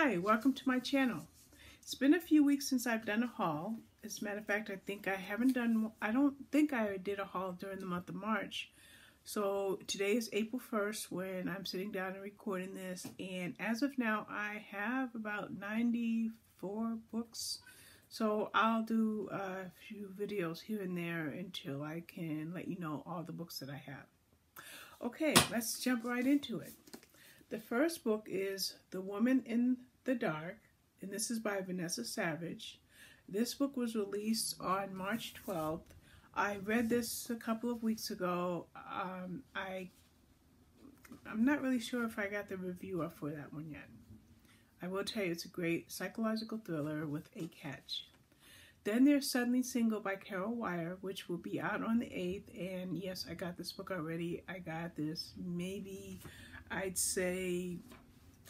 Hi, welcome to my channel. It's been a few weeks since I've done a haul. As a matter of fact, I don't think I did a haul during the month of March. So today is April 1st when I'm sitting down and recording this, and as of now I have about 94 books. So I'll do a few videos here and there until I can let you know all the books that I have. Okay, let's jump right into it. The first book is The Woman in the Dark, and this is by Vanessa Savage. This book was released on March 12th. I read this a couple of weeks ago. I'm not really sure if I got the review up for that one yet. I will tell you it's a great psychological thriller with a catch. Then there's Suddenly Single by Wyer, which will be out on the 8th. And yes, I got this book already. I got this maybe, I'd say,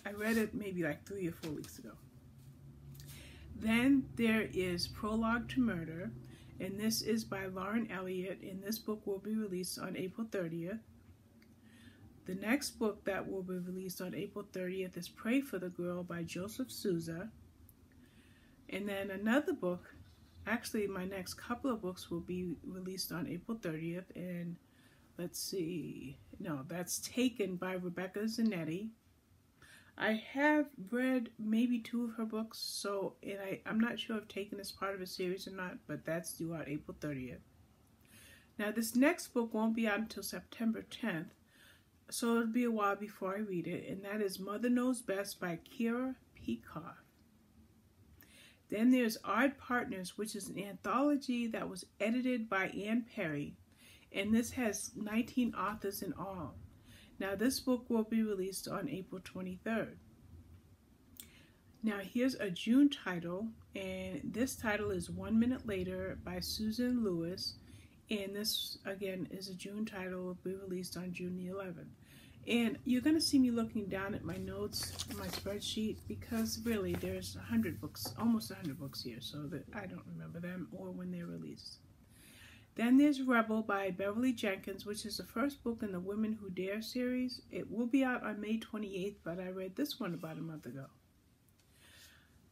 I read it maybe like 3 or 4 weeks ago. Then there is Prologue to Murder, and this is by Elliot, and this book will be released on April 30th. The next book that will be released on April 30th is Pray for the Girl by Souza. And then another book, actually my next couple of books will be released on April 30th, and let's see, no, that's Taken by Rebecca Zanetti. I have read maybe 2 of her books, so I'm not sure if Taken is part of a series or not, but that's due out April 30th. Now this next book won't be out until September 10th, so it'll be a while before I read it, and that is Mother Knows Best by Piekoff. Then there's Odd Partners, which is an anthology that was edited by Ann Perry, and this has 19 authors in all. Now this book will be released on April 23rd. Now here's a June title, and this title is 1 Minute Later by Susan Lewis, and this again is a June title, will be released on June the 11th. And you're going to see me looking down at my notes, my spreadsheet, because really there's 100 books, almost 100 books here, so that I don't remember them or when they're released. Then there's Rebel by Beverly Jenkins, which is the first book in the Women Who Dare series. It will be out on May 28th, but I read this one about a month ago.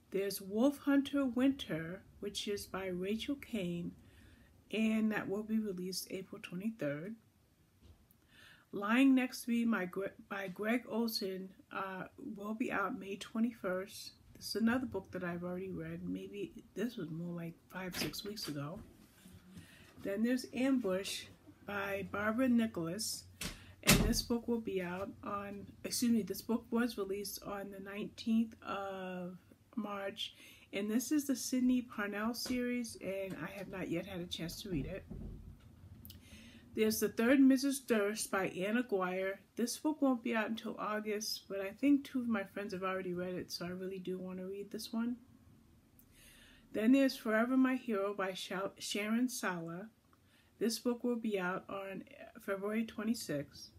There's Wolfhunter Winter, which is by Rachel Caine, and that will be released April 23rd. Lying Next to Me by Gregg Olsen will be out May 21st. This is another book that I've already read. Maybe this was more like 5-6 weeks ago. Then there's Ambush by Barbara Nickless, and this book will be out on, this book was released on the 19th of March, and this is the Sidney Parnell series, and I have not yet had a chance to read it. There's The Third Mrs. Durst by Aguire. This book won't be out until August, but I think 2 of my friends have already read it, so I really do want to read this one. Then there's Forever My Hero by Sharon Sala. This book will be out on February 26th.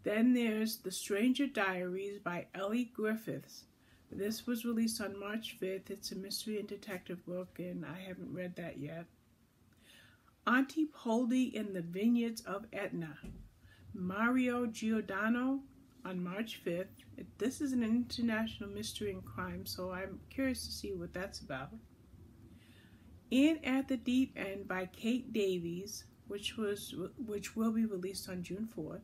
Then there's The Stranger Diaries by Elly Griffiths. This was released on March 5th. It's a mystery and detective book, and I haven't read that yet. Auntie, Poldi in the Vineyards of Etna. Mario Giordano on March 5th. This is an international mystery and crime, so I'm curious to see what that's about. In at the Deep End by Kate Davies, which will be released on June 4th.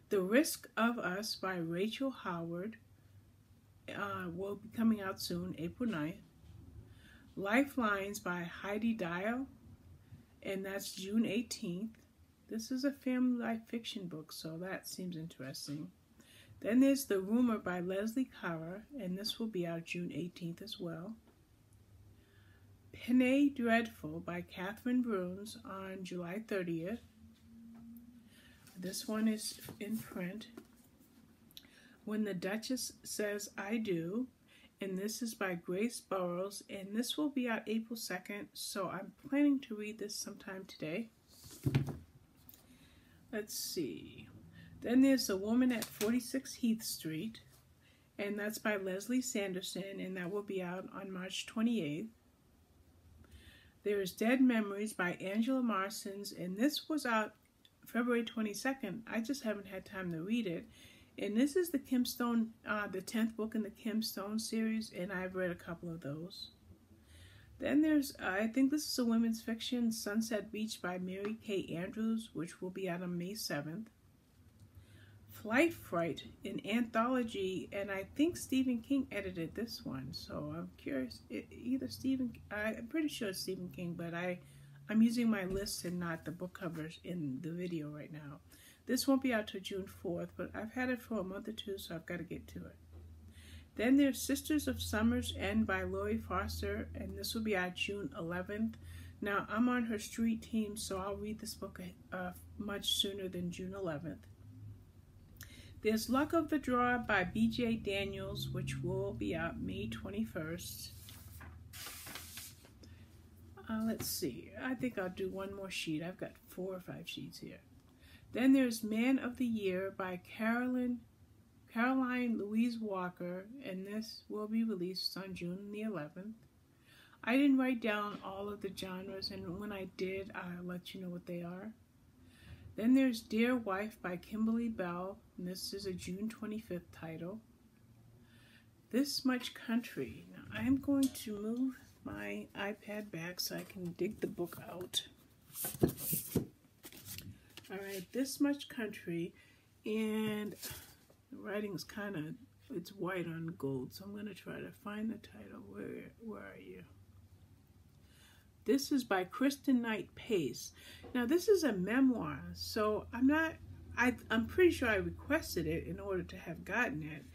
The Risk of Us by Rachel Howard will be coming out soon, April 9th. Lifelines by Heidi Diehl, and that's June 18th. This is a family life fiction book, so that seems interesting. Then there's The Rumor by Lesley, and this will be out June 18th as well. Penny Dreadful by Catherine Bruns on July 30th. This one is in print. When the Duchess Says I Do, and this is by Grace Burrows, and this will be out April 2nd, so I'm planning to read this sometime today. Let's see. Then there's A Woman at 46 Heath Street, and that's by Leslie Sanderson, and that will be out on March 28th. There's Dead Memories by Angela Marsons, and this was out February 22nd. I just haven't had time to read it. And this is the Kim Stone, the 10th book in the Kim Stone series, and I've read a couple of those. Then there's, I think this is a women's fiction, Sunset Beach by Mary Kay Andrews, which will be out on May 7th. Flight Fright, an anthology, and I think Stephen King edited this one, so I'm curious. I'm pretty sure it's Stephen King, but I'm using my list and not the book covers in the video right now. This won't be out till June 4th, but I've had it for a month or two, so I've got to get to it. Then there's Sisters of Summer's End by Laurie Foster, and this will be out June 11th. Now, I'm on her street team, so I'll read this book much sooner than June 11th. There's Luck of the Draw by B.J. Daniels, which will be out May 21st. Let's see. I think I'll do one more sheet. I've got 4 or 5 sheets here. Then there's Man of the Year by Caroline Louise Walker, and this will be released on June the 11th. I didn't write down all of the genres, and when I did, I'll let you know what they are. Then there's Dear Wife by Kimberly Bell, and this is a June 25th title. This Much Country. Now, I'm going to move my iPad back so I can dig the book out. Alright, This Much Country, and the writing is kind of, it's white on gold, so I'm going to try to find the title. Where are you? This is by Kristen Knight Pace. Now, this is a memoir, so I'm pretty sure I requested it in order to have gotten it,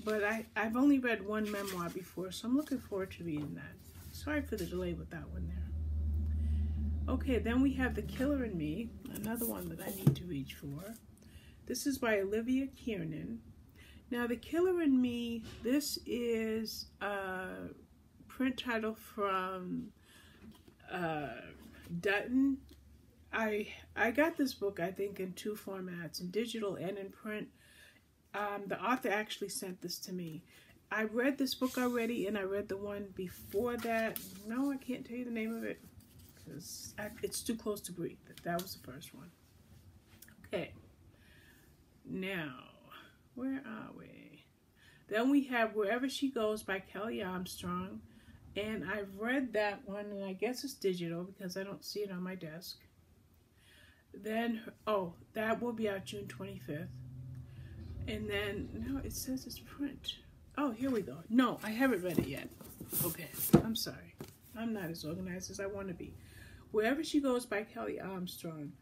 but I've only read one memoir before, so I'm looking forward to reading that. Sorry for the delay with that one there. Okay, then we have The Killer in Me, another one that I need to reach for. This is by Olivia Kiernan. Now, The Killer in Me, this is a print title from Dutton. I got this book, I think, in 2 formats, in digital and in print. The author actually sent this to me. I read this book already, and I read the one before that. No, I can't tell you the name of it, because it's too close to breathe. That was the first one. Okay. Now, where are we? Then we have Wherever She Goes by Kelly Armstrong. And I've read that one, and I guess it's digital because I don't see it on my desk. Then, that will be out June 25th. And then, no, it says it's print. Oh, here we go. No, I haven't read it yet. Okay, I'm sorry. I'm not as organized as I want to be. Wherever She Goes by Kelly Armstrong.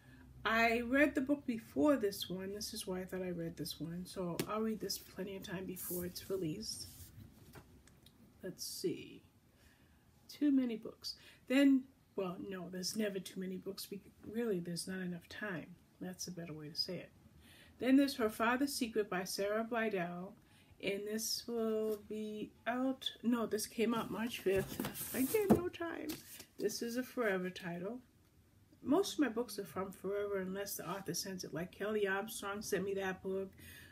I read the book before this one. This is why I thought I read this one. So I'll read this plenty of time before it's released. Let's see. Too many books. Then, well, no, there's never too many books. Really, there's not enough time. That's a better way to say it. Then there's Her Father's Secret by Sarah Blydell. And this will be out. No, this came out March 5th. Again, no time. This is a forever title. Most of my books are from forever unless the author sends it. Like Kelly Armstrong sent me that book.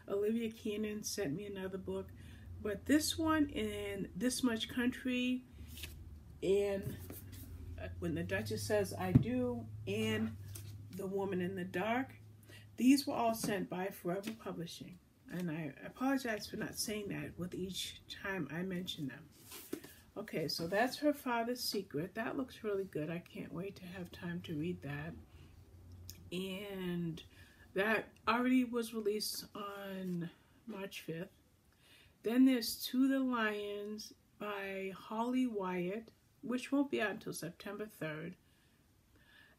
Olivia Kiernan sent me another book. But this one and This Much Country and When the Duchess Says I Do and The Woman in the Dark, these were all sent by Forever Publishing. And I apologize for not saying that with each time I mention them. Okay, so that's Her Father's Secret. That looks really good. I can't wait to have time to read that. And that already was released on March 5th. Then there's To the Lions by Holly Wyatt, which won't be out until September 3rd.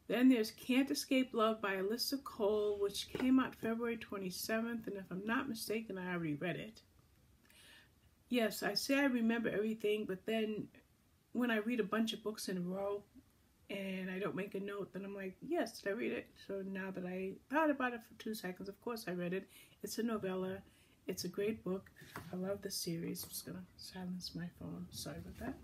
Then there's Can't Escape Love by Alyssa Cole, which came out February 27th, and if I'm not mistaken, I already read it. Yes, I say I remember everything, but then when I read a bunch of books in a row and I don't make a note, then I'm like, yes, did I read it? So now that I thought about it for 2 seconds, of course I read it. It's a novella. It's a great book. I love the series. I'm just going to silence my phone. Sorry about that.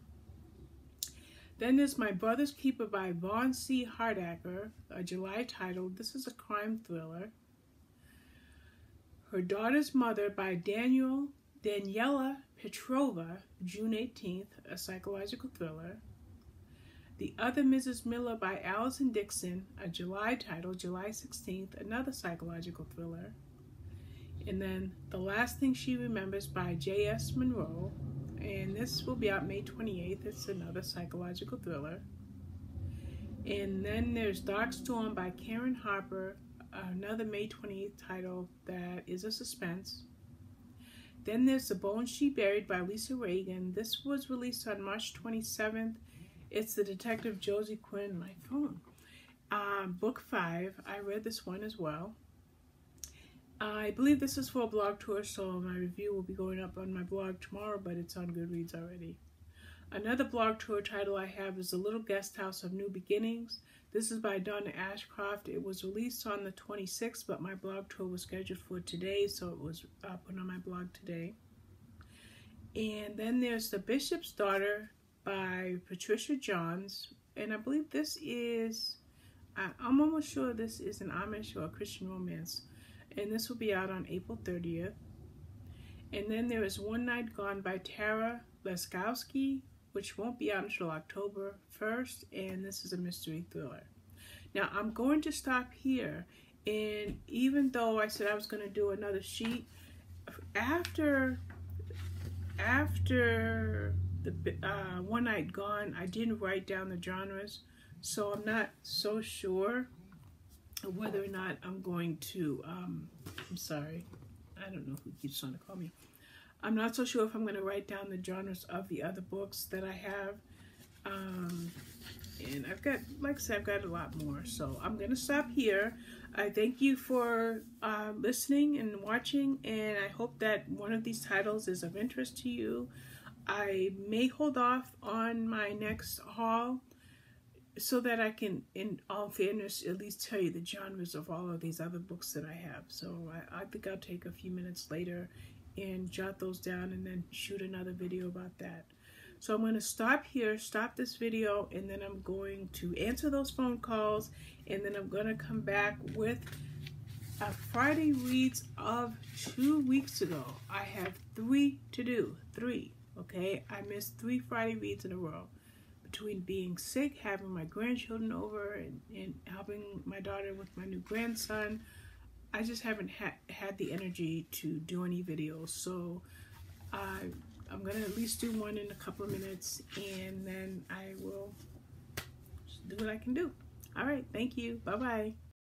Then there's My Brother's Keeper by Vaughn C. Hardacker, a July title. This is a crime thriller. Her Daughter's Mother by Daniela Petrova, June 18th, a psychological thriller. The Other Mrs. Miller by Allison Dixon, a July title, July 16th, another psychological thriller. And then The Last Thing She Remembers by J.S. Monroe. And this will be out May 28th. It's another psychological thriller. And then there's Dark Storm by Karen Harper, another May 28th title that is a suspense. Then there's The Bones She Buried by Lisa Reagan. This was released on March 27th. It's the Detective Josie Quinn, my phone. Book 5. I read this one as well. I believe this is for a blog tour, so my review will be going up on my blog tomorrow, but it's on Goodreads already. Another blog tour title I have is The Little Guest House of New Beginnings. This is by Donna Ashcroft. It was released on the 26th, but my blog tour was scheduled for today, so it was put on my blog today. And then there's The Bishop's Daughter by Patricia Johns. And I believe this is, I'm almost sure this is an Amish or a Christian romance. And this will be out on April 30th. And then there is One Night Gone by Tara Leskowski, which won't be out until October 1st, and this is a mystery thriller. Now, I'm going to stop here, and even though I said I was going to do another sheet, after the One Night Gone, I didn't write down the genres, so I'm not so sure whether or not I'm going to, I'm sorry, I don't know who keeps trying to call me. I'm not so sure if I'm going to write down the genres of the other books that I have. And I've got, like I said, I've got a lot more. So I'm going to stop here. I thank you for listening and watching. And I hope that one of these titles is of interest to you. I may hold off on my next haul so that I can, in all fairness, at least tell you the genres of all of these other books that I have. So I think I'll take a few minutes later and jot those down and then shoot another video about that. So I'm going to stop here, stop this video, and then I'm going to answer those phone calls, and then I'm going to come back with a Friday reads of 2 weeks ago. I have 3 to do, 3, okay? I missed 3 Friday reads in a row. Between being sick, having my grandchildren over, and helping my daughter with my new grandson, I just haven't had the energy to do any videos. So I'm going to at least do one in a couple of minutes, and then I will do what I can do. All right, thank you. Bye-bye.